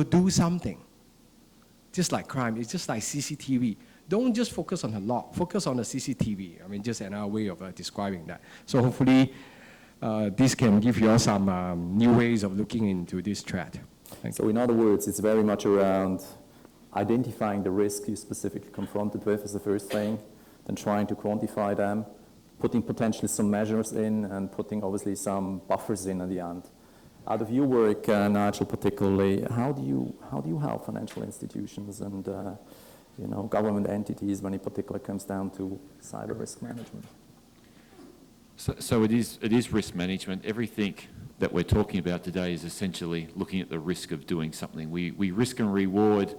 do something. Just like crime, it's just like CCTV. Don't just focus on the law, focus on the CCTV. I mean, just another way of describing that. So hopefully, this can give you all some new ways of looking into this threat. So in other words, it's very much around identifying the risk you're specifically confronted with as the first thing, then trying to quantify them, putting potentially some measures in, and putting obviously some buffers in at the end. Out of your work, Nigel, particularly, how do you help financial institutions and government entities when in particular comes down to cyber risk management? So it is risk management. Everything that we're talking about today is essentially looking at the risk of doing something. We risk and reward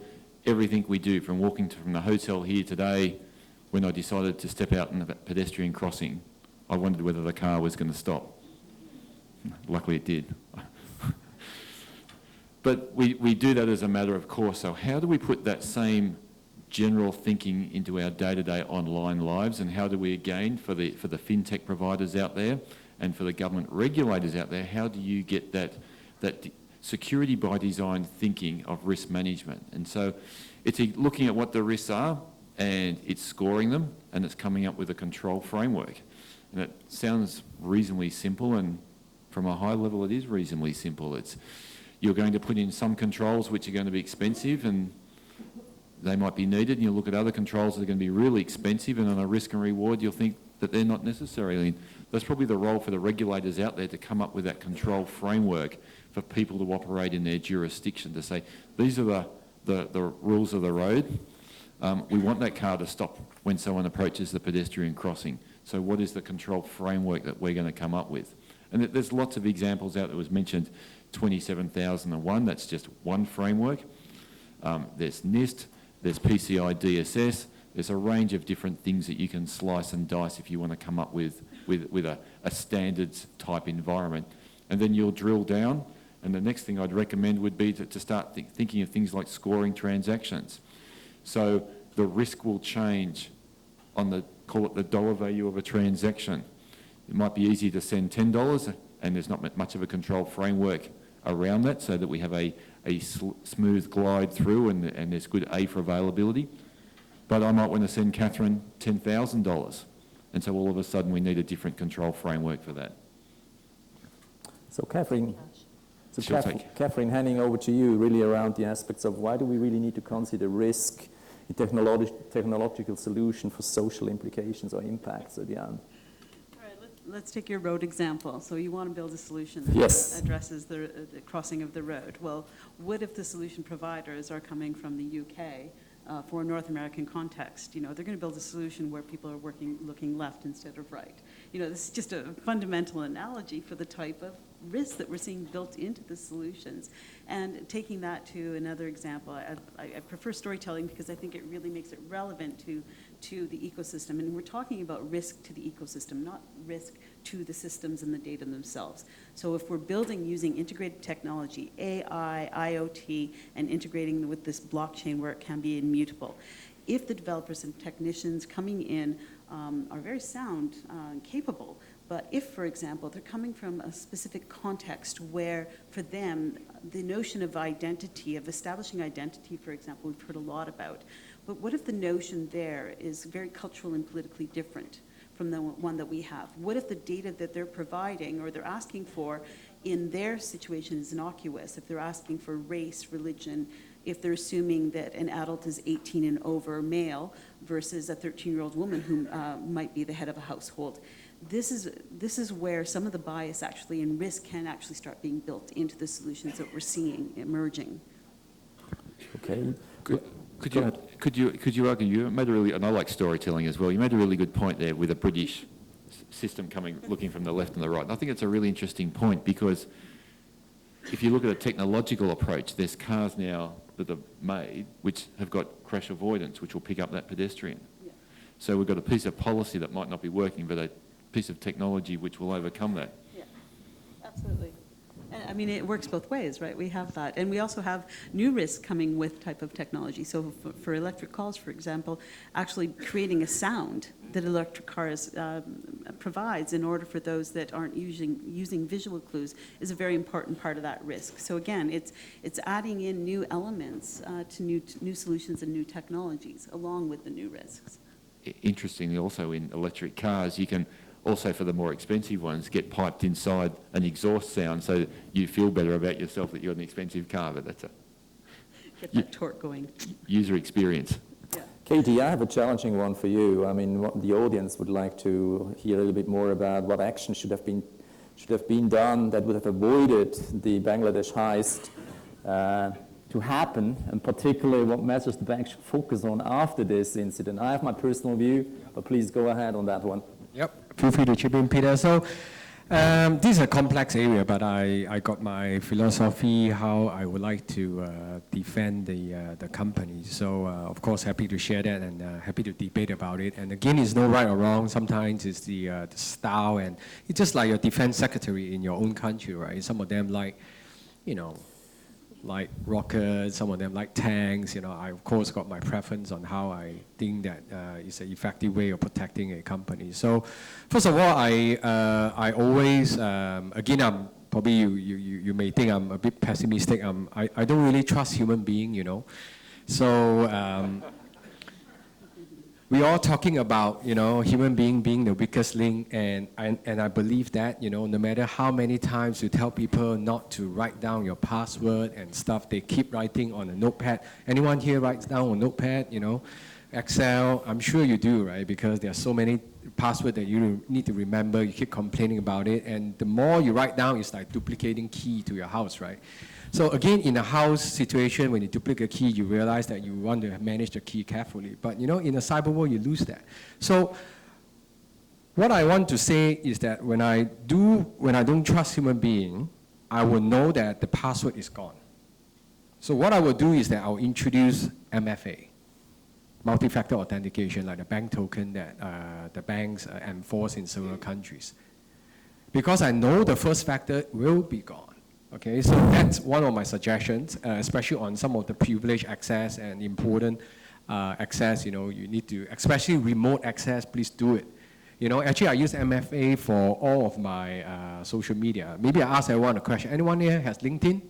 everything we do, from walking from the hotel here today. When I decided to step out in the pedestrian crossing, I wondered whether the car was going to stop. Luckily it did. But we do that as a matter of course. So how do we put that same general thinking into our day-to-day online lives, and how do we, again, for the fintech providers out there and for the government regulators out there, how do you get that security by design thinking of risk management? And so it's looking at what the risks are, and it's scoring them, and it's coming up with a control framework. And it sounds reasonably simple, and from a high level it is reasonably simple. You're going to put in some controls which are going to be expensive, and they might be needed, and you'll look at other controls that are going to be really expensive, and on a risk and reward you'll think that they're not necessary. That's probably the role for the regulators out there, to come up with that control framework for people to operate in their jurisdiction, to say, these are the rules of the road. We want that car to stop when someone approaches the pedestrian crossing. So what is the control framework that we're going to come up with? And there's lots of examples out that was mentioned, 27,001, that's just one framework. There's NIST, there's PCI DSS, there's a range of different things that you can slice and dice if you want to come up with a standards type environment. And then you'll drill down, and the next thing I'd recommend would be to start thinking of things like scoring transactions. So the risk will change on call it the dollar value of a transaction. It might be easy to send $10, and there's not much of a control framework around that, so that we have a smooth glide through, and there's good A for availability. But I might want to send Catherine $10,000, and so all of a sudden we need a different control framework for that. So Catherine, Catherine, handing over to you really around the aspects of why do we really need to consider risk in technological solution for social implications or impacts at the end. Let's take your road example. So you want to build a solution that addresses the crossing of the road. Well, what if the solution providers are coming from the UK for a North American context? They're going to build a solution where people are looking left instead of right. This is just a fundamental analogy for the type of risk that we're seeing built into the solutions. And taking that to another example, I prefer storytelling because I think it really makes it relevant to the ecosystem. And we're talking about risk to the ecosystem, not risk to the systems and the data themselves. So if we're building using integrated technology, AI, IoT, and integrating with this blockchain where it can be immutable, if the developers and technicians coming in are very sound and capable, but if, for example, they're coming from a specific context where, for them, the notion of identity, of establishing identity, for example, we've heard a lot about, but what if the notion there is very cultural and politically different from the one that we have? What if the data that they're providing or they're asking for in their situation is innocuous? If they're asking for race, religion, if they're assuming that an adult is 18 and over male versus a 13-year-old woman who might be the head of a household. This is where some of the bias actually and risk can actually start being built into the solutions that we're seeing emerging. Okay. Could you argue, you made a really, and I like storytelling as well, you made a really good point there with a British system looking from the left and the right. And I think it's a really interesting point, because if you look at a technological approach, there's cars now that are made which have got crash avoidance, which will pick up that pedestrian. Yeah. So we've got a piece of policy that might not be working, but a piece of technology which will overcome that. Yeah, absolutely. I mean, it works both ways, right? We have that. And we also have new risks coming with type of technology. So for electric cars, for example, actually creating a sound that electric cars provides in order for those that aren't using visual clues is a very important part of that risk. So again, it's adding in new elements to new solutions and new technologies along with the new risks. Interestingly, also in electric cars, you can also, for the more expensive ones, get piped inside an exhaust sound so that you feel better about yourself that you're in an expensive car, but that's a... Get that torque going. User experience. Yeah. Katie, I have a challenging one for you. I mean, the audience would like to hear a little bit more about what action should have been done that would have avoided the Bangladesh heist to happen, and particularly what measures the bank should focus on after this incident. I have my personal view, but please go ahead on that one. Yep, feel free to chip in, Peter. So this is a complex area, but I got my philosophy how I would like to defend the company. So of course, happy to share that and happy to debate about it. And again, it's no right or wrong. Sometimes it's the style, and it's just like your defense secretary in your own country, right? Some of them like, like rockets, some of them like tanks. I of course got my preference on how I think that is an effective way of protecting a company. So first of all, I always, again, I'm probably you may think I'm a bit pessimistic. I don't really trust human being, So we are talking about, human being the weakest link, and I believe that, no matter how many times you tell people not to write down your password and stuff, they keep writing on a notepad. Anyone here writes down on notepad, Excel? I'm sure you do, right? Because there are so many passwords that you need to remember. You keep complaining about it, and the more you write down, it's like duplicating key to your house, right? So again, in a house situation, when you duplicate a key, you realize that you want to manage the key carefully. But in a cyber world, you lose that. So what I want to say is that when I don't trust human being, I will know that the password is gone. So what I will do is that I'll introduce MFA, multi-factor authentication, like the bank token that the banks enforce in several countries. Because I know the first factor will be gone. Okay, so that's one of my suggestions, especially on some of the privileged access and important access. You need to, especially remote access, please do it. Actually I use MFA for all of my social media. Maybe I ask everyone a question. Anyone here has LinkedIn?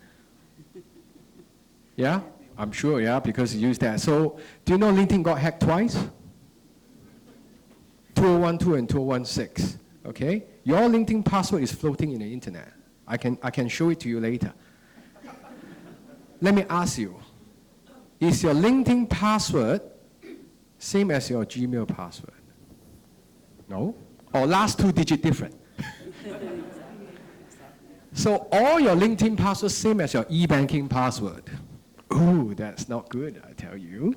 Yeah? I'm sure, yeah, because you use that. So do you know LinkedIn got hacked twice? 2012 and 2016, okay? Your LinkedIn password is floating in the internet. I can show it to you later. Let me ask you, is your LinkedIn password same as your Gmail password? No? Or last 2 digits different? So all your LinkedIn passwords same as your e-banking password. Ooh, that's not good, I tell you.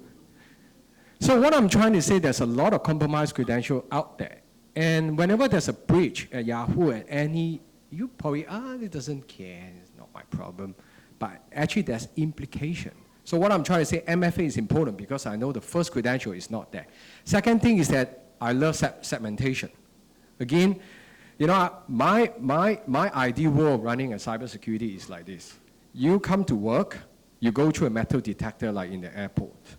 So what I'm trying to say, there's a lot of compromised credential out there. And whenever there's a breach at Yahoo, at any, you probably, it doesn't care, it's not my problem. But actually there's implication. So what I'm trying to say, MFA is important because I know the first credential is not there. Second thing is that I love segmentation. Again, my ideal world of running a cybersecurity is like this. You come to work, you go through a metal detector like in the airport.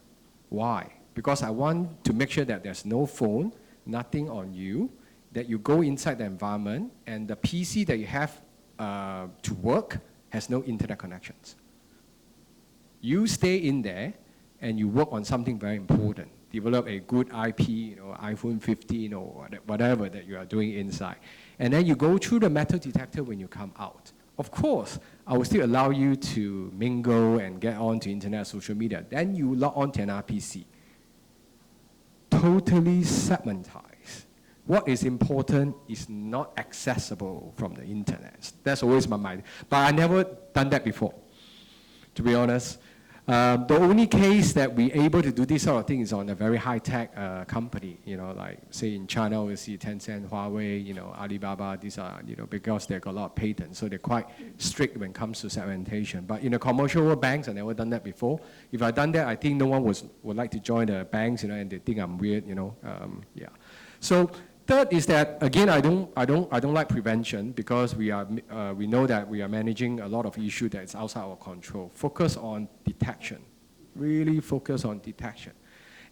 Why? Because I want to make sure that there's no phone, nothing on you, that you go inside the environment, and the PC that you have to work has no internet connections. You stay in there, and you work on something very important. Develop a good IP, iPhone 15 or whatever that you are doing inside. And then you go through the metal detector when you come out. Of course, I will still allow you to mingle and get onto internet, social media. Then you log on to an RPC. Totally segmentized. What is important is not accessible from the internet. That's always my mind. But I never done that before, to be honest. The only case that we're able to do this sort of thing is on a very high-tech company, like say in China, we see Tencent, Huawei, Alibaba, these are, because they've got a lot of patents, so they're quite strict when it comes to segmentation. But in the commercial world, banks, I've never done that before. If I'd done that, I think no one would like to join the banks, and they think I'm weird, yeah. So Third is that, again, I don't like prevention because we know that we are managing a lot of issues that is outside our control. Focus on detection. Really focus on detection.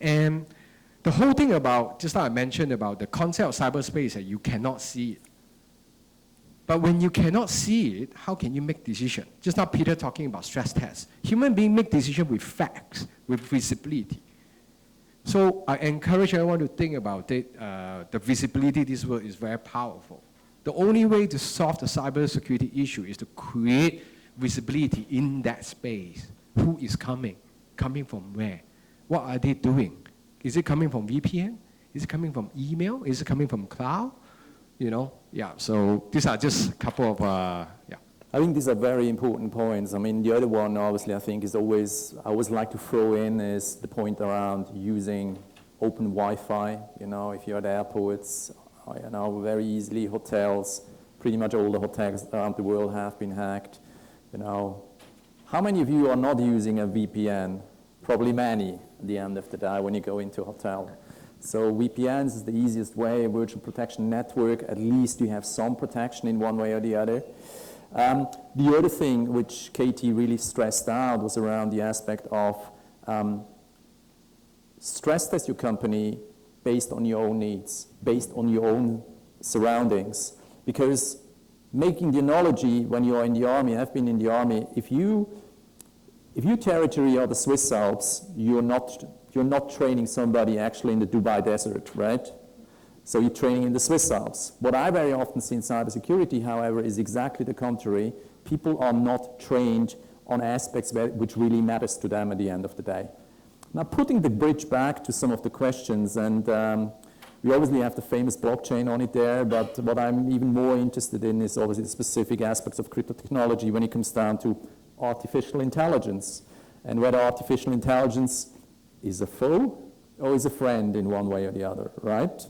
And the whole thing about, just like I mentioned about the concept of cyberspace, that you cannot see it. But when you cannot see it, how can you make decisions? Just now Peter talking about stress tests. Human beings make decisions with facts, with visibility. So I encourage everyone to think about it. The visibility of this world is very powerful. The only way to solve the cybersecurity issue is to create visibility in that space. Who is coming? Coming from where? What are they doing? Is it coming from VPN? Is it coming from email? Is it coming from cloud? You know, yeah, so these are just a couple of, yeah. I think these are very important points. I mean, the other one, obviously, I think is always, I always like to throw in is the point around using open Wi-Fi. You know, if you're at airports, you know, very easily hotels, pretty much all the hotels around the world have been hacked. You know, how many of you are not using a VPN? Probably many at the end of the day when you go into a hotel. So VPNs is the easiest way, a virtual protection network. At least you have some protection in one way or the other. The other thing which Katie really stressed out was around the aspect of stress test your company based on your own needs, based on your own surroundings. Because making the analogy when you're in the army, I've been in the army, if your territory are the Swiss Alps, you're not training somebody actually in the Dubai desert, right? So you're training in the Swiss Alps. What I very often see in cybersecurity, however, is exactly the contrary. People are not trained on aspects which really matters to them at the end of the day. Now, putting the bridge back to some of the questions, and we obviously have the famous blockchain on it there, but what I'm even more interested in is obviously the specific aspects of crypto technology when it comes down to artificial intelligence, and whether artificial intelligence is a foe or is a friend in one way or the other, right?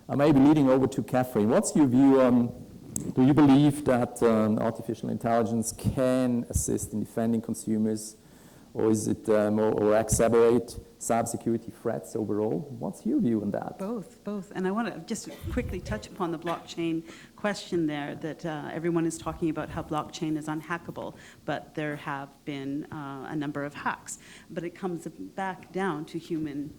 I may be leading over to Catherine. What's your view on, do you believe that artificial intelligence can assist in defending consumers, or is it or exacerbate cybersecurity threats overall? What's your view on that? Both. And I want to just quickly touch upon the blockchain question there, that everyone is talking about how blockchain is unhackable, but there have been a number of hacks. But it comes back down to human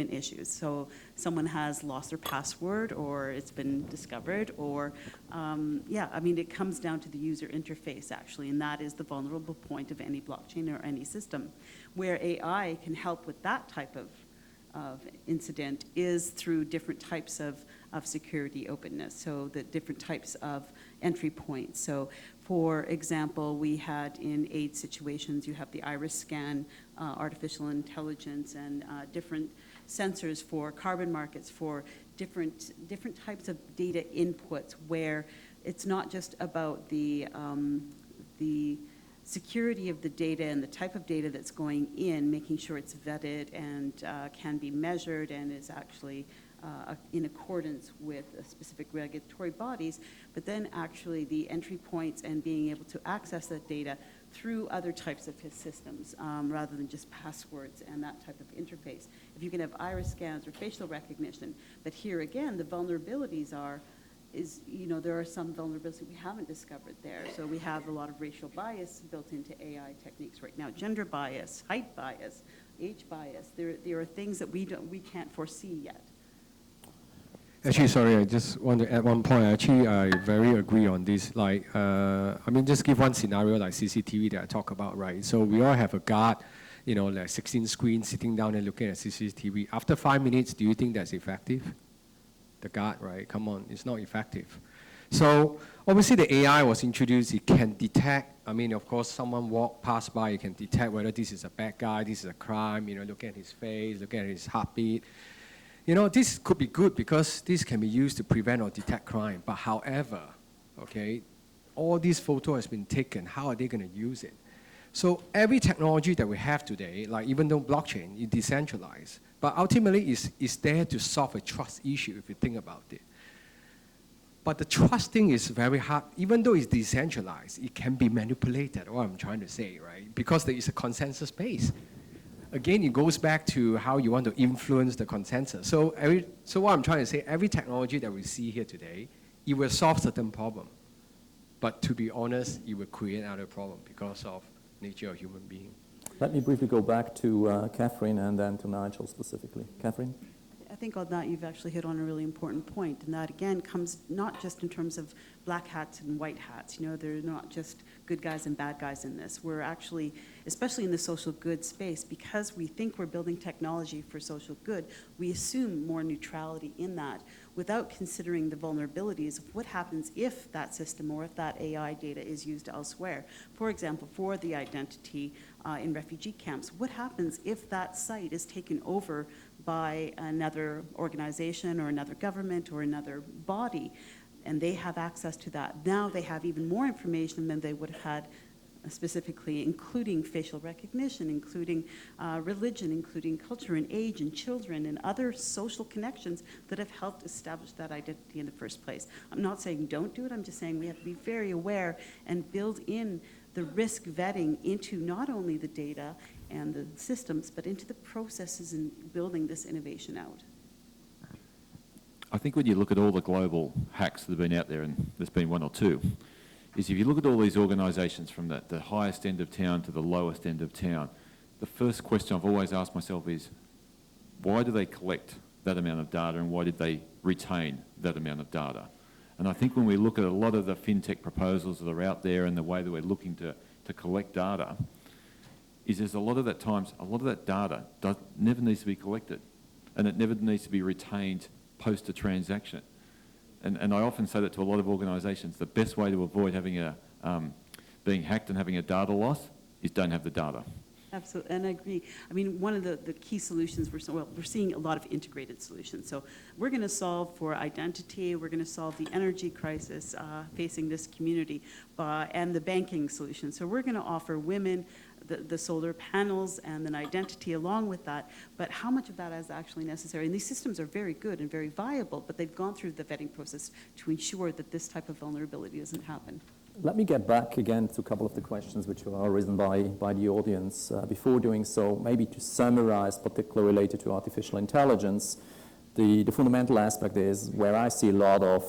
issues. So someone has lost their password, or it's been discovered, or it comes down to the user interface actually, and that is the vulnerable point of any blockchain or any system. Where AI can help with that type of incident is through different types of security openness, so the different types of entry points. So for example, we had in AIDS situations, you have the iris scan, artificial intelligence, and different sensors for carbon markets, for different types of data inputs, where it's not just about the security of the data and the type of data that's going in, making sure it's vetted and can be measured and is actually in accordance with specific regulatory bodies, but then actually the entry points and being able to access that data through other types of systems rather than just passwords and that type of interface. If you can have iris scans or facial recognition, but here again, the vulnerabilities there are some vulnerabilities we haven't discovered there. So we have a lot of racial bias built into AI techniques right now, gender bias, height bias, age bias. There are things that we can't foresee yet. Actually, sorry, I just want to add one point. Actually, I very agree on this. Like, just give one scenario like CCTV that I talk about, right? So we all have a guard, like 16 screens sitting down and looking at CCTV. After 5 minutes, do you think that's effective? The guard, right? Come on, it's not effective. So obviously the AI was introduced. It can detect, of course, someone walk past by, it can detect whether this is a bad guy, this is a crime, look at his face, look at his heartbeat. This could be good because this can be used to prevent or detect crime. But however, okay, all these photos has been taken. How are they going to use it? So every technology that we have today, like even though blockchain is decentralized, but ultimately is there to solve a trust issue if you think about it. But the trusting is very hard. Even though it's decentralized, it can be manipulated, what I'm trying to say, right? Because there is a consensus base. again, it goes back to how you want to influence the consensus. So what I'm trying to say, every technology that we see here today, it will solve certain problem. But to be honest, it will create another problem because of nature of human being. Let me briefly go back to Catherine and then to Nigel specifically. Catherine? I think on that you've actually hit on a really important point, and that again comes not just in terms of black hats and white hats. You know, they're not just good guys and bad guys in this. We're actually, especially in the social good space, because we think we're building technology for social good, we assume more neutrality in that without considering the vulnerabilities of what happens if that system or if that AI data is used elsewhere. For example, for the identity in refugee camps, what happens if that site is taken over by another organization or another government or another body, and they have access to that? Now they have even more information than they would have had specifically, including facial recognition, including religion, including culture and age and children and other social connections that have helped establish that identity in the first place. I'm not saying don't do it, I'm just saying we have to be very aware and build in the risk vetting into not only the data and the systems, but into the processes in building this innovation out. I think when you look at all the global hacks that have been out there, and there's been one or two, is if you look at all these organisations from the highest end of town to the lowest end of town, the first question I've always asked myself is, why do they collect that amount of data and why did they retain that amount of data? And I think when we look at a lot of the fintech proposals that are out there and the way that we're looking to collect data, is there's a lot of that data never needs to be collected, and it never needs to be retained post a transaction. And I often say that to a lot of organisations, the best way to avoid having being hacked and having a data loss is don't have the data. Absolutely, and I agree. I mean, one of the key solutions, we're seeing a lot of integrated solutions. So we're going to solve for identity, we're going to solve the energy crisis facing this community, and the banking solution. So we're going to offer women the solar panels and then identity along with that, but how much of that is actually necessary? And these systems are very good and very viable, but they've gone through the vetting process to ensure that this type of vulnerability doesn't happen. Let me get back again to a couple of the questions which are risen by the audience. Before doing so, maybe to summarize, particularly related to artificial intelligence, the fundamental aspect is where I see a lot of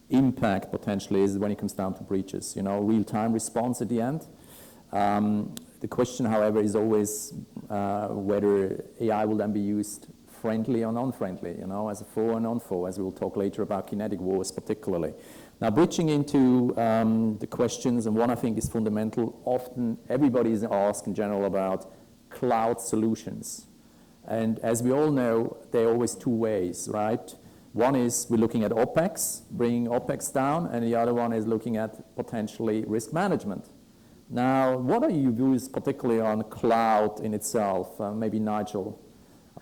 impact potentially is when it comes down to breaches, you know, real-time response at the end. The question, however, is always whether AI will then be used friendly or non-friendly, you know, as a for or non-for, as we will talk later about kinetic wars particularly. Now, bridging into the questions, and one I think is fundamental, often everybody is asked in general about cloud solutions. And as we all know, there are always two ways, right? One is we're looking at OpEx, bringing OpEx down, and the other one is looking at potentially risk management. Now, what are your views particularly on cloud in itself? Maybe Nigel.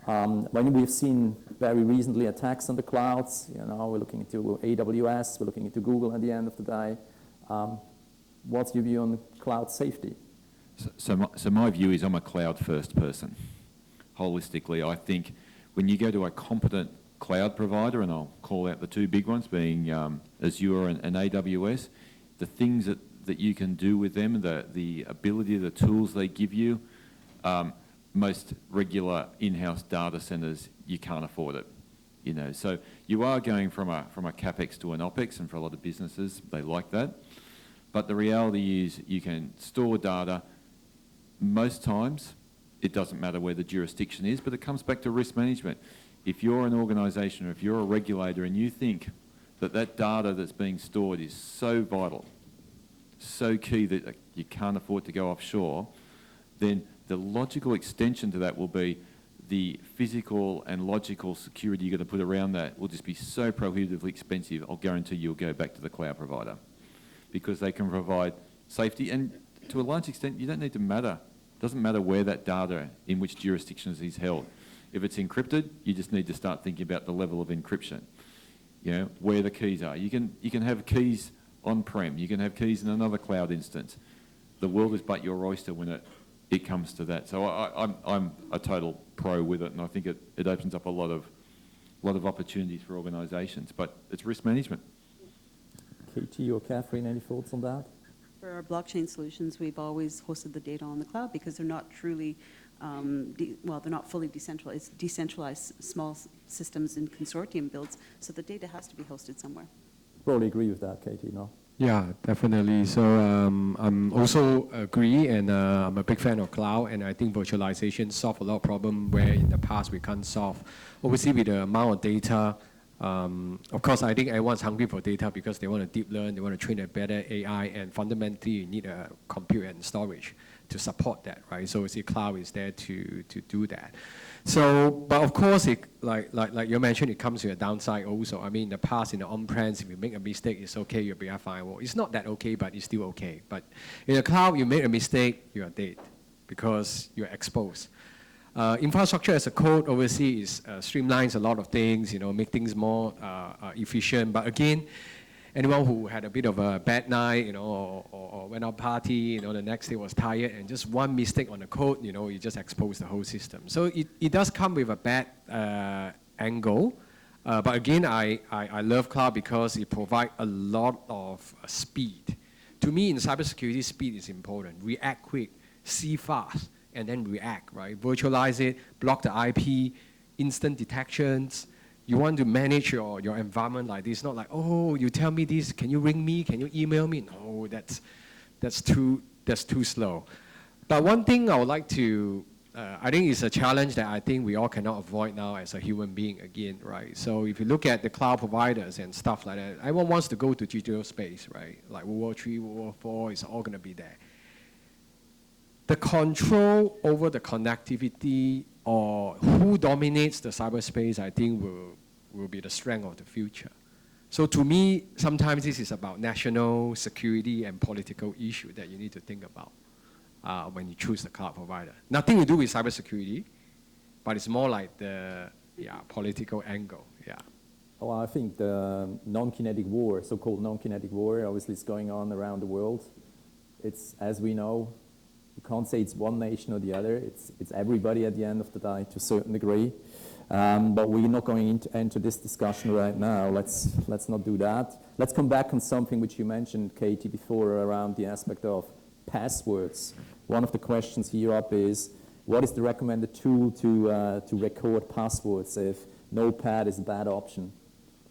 When we've seen very recently attacks on the clouds, you know, we're looking into AWS, we're looking into Google at the end of the day. What's your view on cloud safety? So my view is I'm a cloud-first person. Holistically, I think when you go to a competent cloud provider, and I'll call out the two big ones being Azure and AWS, the things that you can do with them, the ability, the tools they give you, most regular in-house data centers, you can't afford it. You know, so you are going from a capex to an opex, and for a lot of businesses, they like that. But the reality is you can store data. Most times, it doesn't matter where the jurisdiction is, but it comes back to risk management. If you're an organisation or if you're a regulator and you think that data that's being stored is so vital, so key that you can't afford to go offshore, then the logical extension to that will be the physical and logical security you're going to put around that will just be so prohibitively expensive, I'll guarantee you'll go back to the cloud provider because they can provide safety. And to a large extent, you don't need to matter. It doesn't matter where that data, in which jurisdictions is held. If it's encrypted, you just need to start thinking about the level of encryption, you know, where the keys are. You can have keys on-prem. You can have keys in another cloud instance. The world is but your oyster when it comes to that. So I'm a total pro with it, and I think it opens up a lot of opportunities for organisations. But it's risk management. Katie or Catherine, any thoughts on that? For our blockchain solutions, we've always hosted the data on the cloud because they're not truly, they're not fully decentralized. It's decentralized small systems and consortium builds, so the data has to be hosted somewhere. Probably agree with that, Katie, no? Yeah, definitely. So I'm also agree, and I'm a big fan of cloud, and I think virtualization solve a lot of problem where in the past we can't solve. Obviously, with the amount of data, of course, I think everyone's hungry for data because they want to deep learn, they want to train a better AI, and fundamentally, you need a compute and storage to support that, right? So see, cloud is there to do that. So, but of course, it, like you mentioned, it comes with a downside also. I mean, in the past, in the on-premise, if you make a mistake, it's okay, you'll be a firewall. It's not that okay, but it's still okay. But in the cloud, you make a mistake, you are dead because you're exposed. Infrastructure as a code, obviously, streamlines a lot of things, make things more efficient. But again, anyone who had a bit of a bad night, or went out party, the next day was tired, and just one mistake on the code, you just expose the whole system. So it does come with a bad angle. But again, I love cloud because it provides a lot of speed. To me, in cybersecurity, speed is important. React quick, see fast, and then react, right? Virtualize it, block the IP, instant detections. You want to manage your environment like this, not like, oh, you tell me this, can you ring me, can you email me? No, that's too slow. But one thing I would like to, I think it's a challenge that I think we all cannot avoid now as a human being again, right? So if you look at the cloud providers and stuff like that, everyone wants to go to digital space, right? Like World War III, World War IV, it's all going to be there. The control over the connectivity or who dominates the cyberspace, I think will be the strength of the future. So to me, sometimes this is about national security and political issue that you need to think about when you choose the cloud provider. Nothing to do with cybersecurity, but it's more like the political angle. Yeah. Well, I think the non-kinetic war, so-called non-kinetic war, obviously is going on around the world. It's, as we know, you can't say it's one nation or the other. It's everybody at the end of the day to a certain degree. But we're not going to enter this discussion right now. Let's not do that. Let's come back on something which you mentioned, Katie, before around the aspect of passwords. One of the questions here up is, what is the recommended tool to record passwords if Notepad is a bad option?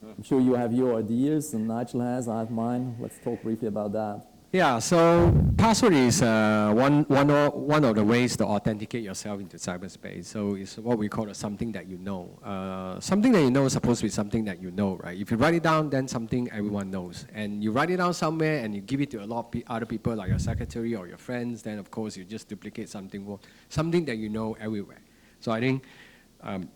I'm sure you have your ideas, and Nigel has, I have mine. Let's talk briefly about that. Yeah, so password is one of the ways to authenticate yourself into cyberspace. So it's what we call something that you know. Something that you know is supposed to be something that you know, right? If you write it down, then something everyone knows. And you write it down somewhere and you give it to a lot of other people, like your secretary or your friends, then of course you just duplicate something that you know everywhere. So I think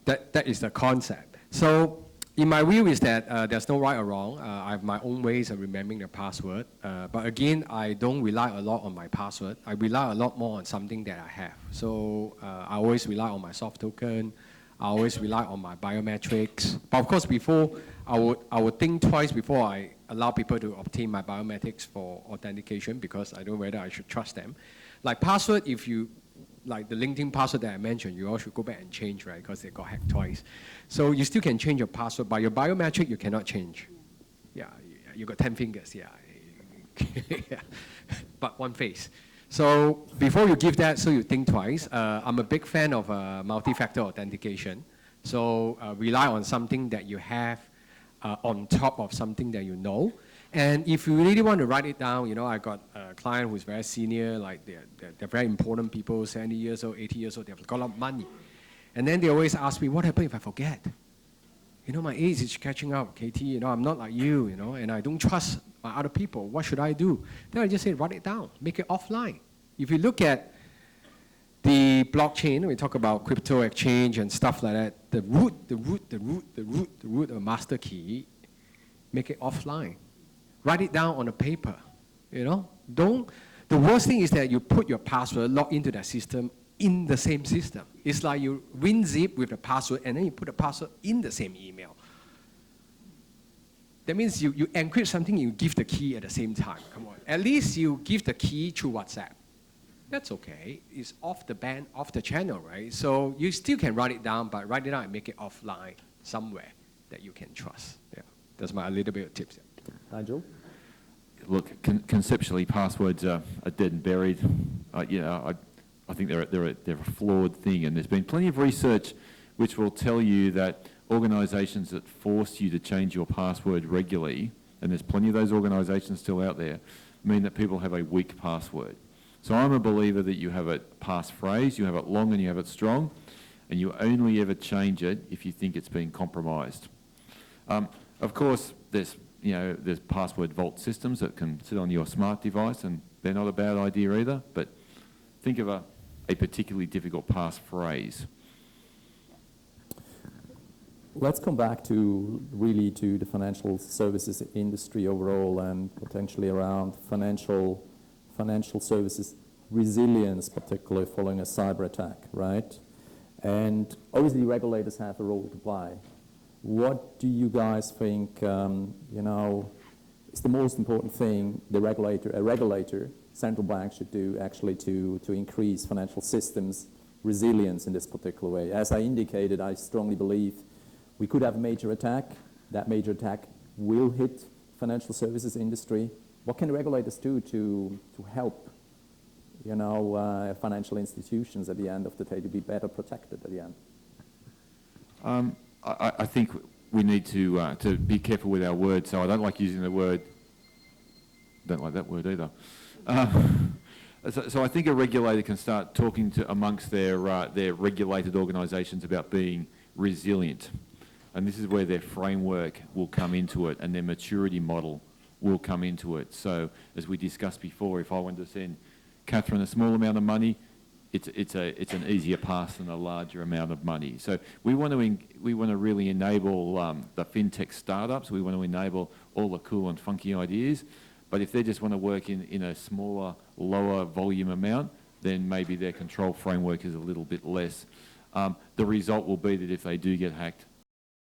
that is the concept. So in my view is that there's no right or wrong. I have my own ways of remembering the password. But again, I don't rely a lot on my password. I rely a lot more on something that I have. So I always rely on my soft token. I always rely on my biometrics. But of course, before, I would think twice before I allow people to obtain my biometrics for authentication because I don't know whether I should trust them. Like password, if you like the LinkedIn password that I mentioned, you all should go back and change, right? Because they got hacked twice. So you still can change your password, but your biometric you cannot change. Yeah, you got 10 fingers, yeah. Yeah. But one face. So before you give that, so you think twice. I'm a big fan of multi-factor authentication. So rely on something that you have on top of something that you know. And if you really want to write it down, I got a client who's very senior, like they're very important people, 70 years old, 80 years old, they've got a lot of money. And then they always ask me, what happens if I forget? My age is catching up, Katie, I'm not like you, and I don't trust my other people. What should I do? Then I just say, write it down, make it offline. If you look at the blockchain, we talk about crypto exchange and stuff like that, the root of master key, make it offline. Write it down on a paper, The worst thing is that you put your password, log into that system in the same system. It's like you WinZip with the password and then you put the password in the same email. That means you encrypt something, you give the key at the same time. Come on. At least you give the key through WhatsApp. That's okay. It's off the band, off the channel, right? So you still can write it down, but write it down and make it offline somewhere that you can trust. Yeah, that's my little bit of tips. Nigel? look, conceptually, passwords are dead and buried. I think they're a flawed thing, and there's been plenty of research which will tell you that organisations that force you to change your password regularly, and there's plenty of those organisations still out there, mean that people have a weak password. So I'm a believer that you have a passphrase, you have it long and you have it strong, and you only ever change it if you think it's been compromised. Of course, there's password vault systems that can sit on your smart device, and they're not a bad idea either, but think of a particularly difficult passphrase. Let's come back to the financial services industry overall, and potentially around financial services resilience, particularly following a cyber attack, right? And obviously regulators have a role to play. What do you guys think, is the most important thing a regulator, central bank should do actually to increase financial systems resilience in this particular way? As I indicated, I strongly believe we could have a major attack. That major attack will hit financial services industry. What can regulators do to help, financial institutions at the end of the day to be better protected at the end? I think we need to be careful with our words. So I don't like using the word. Don't like that word either. So I think a regulator can start talking to amongst their regulated organisations about being resilient. And this is where their framework will come into it, and their maturity model will come into it. So as we discussed before, if I wanted to send Catherine a small amount of money, it's an easier pass than a larger amount of money. So we want to really enable the fintech startups. We want to enable all the cool and funky ideas. But if they just want to work in a smaller, lower volume amount, then maybe their control framework is a little bit less. The result will be that if they do get hacked,